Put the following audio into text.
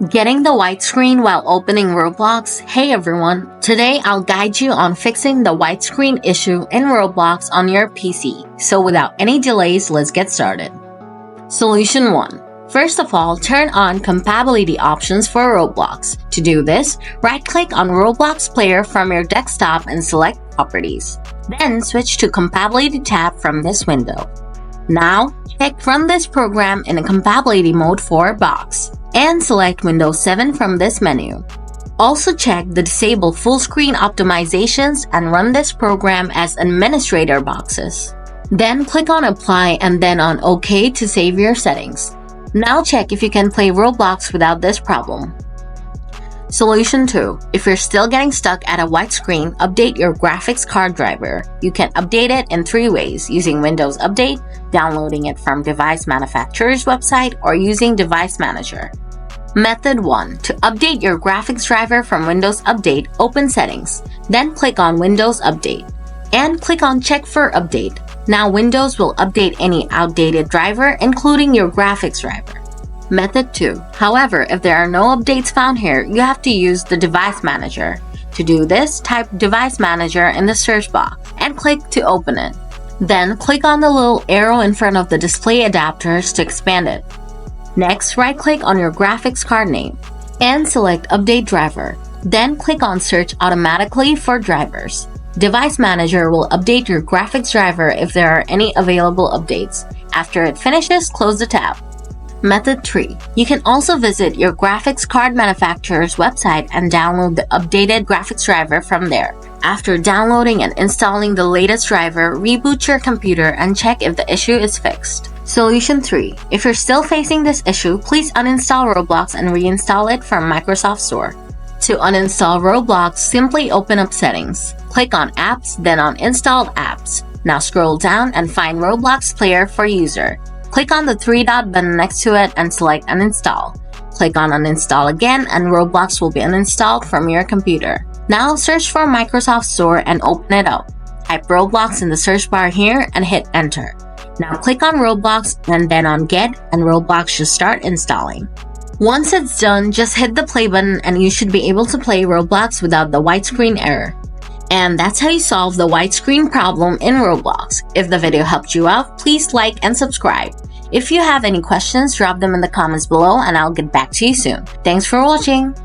Getting the white screen while opening Roblox? Hey everyone, today I'll guide you on fixing the white screen issue in Roblox on your PC. So without any delays, let's get started. Solution 1. First of all, turn on compatibility options for Roblox. To do this, right-click on Roblox player from your desktop and select Properties. Then switch to Compatibility tab from this window. Now, check Run this program in a compatibility mode for Box and select Windows 7 from this menu. Also check the Disable Full Screen Optimizations and run this program as administrator boxes. Then click on Apply and then on OK to save your settings. Now check if you can play Roblox without this problem. Solution 2. If you're still getting stuck at a white screen, update your graphics card driver. You can update it in 3 ways: using Windows Update, downloading it from device manufacturer's website, or using Device Manager. Method 1. To update your graphics driver from Windows Update, open Settings. Then click on Windows Update. And click on Check for Update. Now Windows will update any outdated driver, including your graphics driver. Method 2. However, if there are no updates found here, you have to use the Device Manager. To do this, type Device Manager in the search box and click to open it. Then click on the little arrow in front of the display adapters to expand it. Next, right-click on your graphics card name and select Update Driver. Then click on Search Automatically for drivers. Device Manager will update your graphics driver if there are any available updates. After it finishes, close the tab. Method 3. You can also visit your graphics card manufacturer's website and download the updated graphics driver from there. After downloading and installing the latest driver, reboot your computer and check if the issue is fixed. Solution 3. If you're still facing this issue, please uninstall Roblox and reinstall it from Microsoft Store. To uninstall Roblox, simply open up Settings. Click on Apps, then on Installed Apps. Now scroll down and find Roblox Player for User. Click on the 3-dot button next to it and select Uninstall. Click on Uninstall again and Roblox will be uninstalled from your computer. Now search for Microsoft Store and open it up. Type Roblox in the search bar here and hit Enter. Now click on Roblox and then on Get and Roblox should start installing. Once it's done, just hit the play button and you should be able to play Roblox without the white screen error. And that's how you solve the white screen problem in Roblox. If the video helped you out, please like and subscribe. If you have any questions, drop them in the comments below and I'll get back to you soon. Thanks for watching!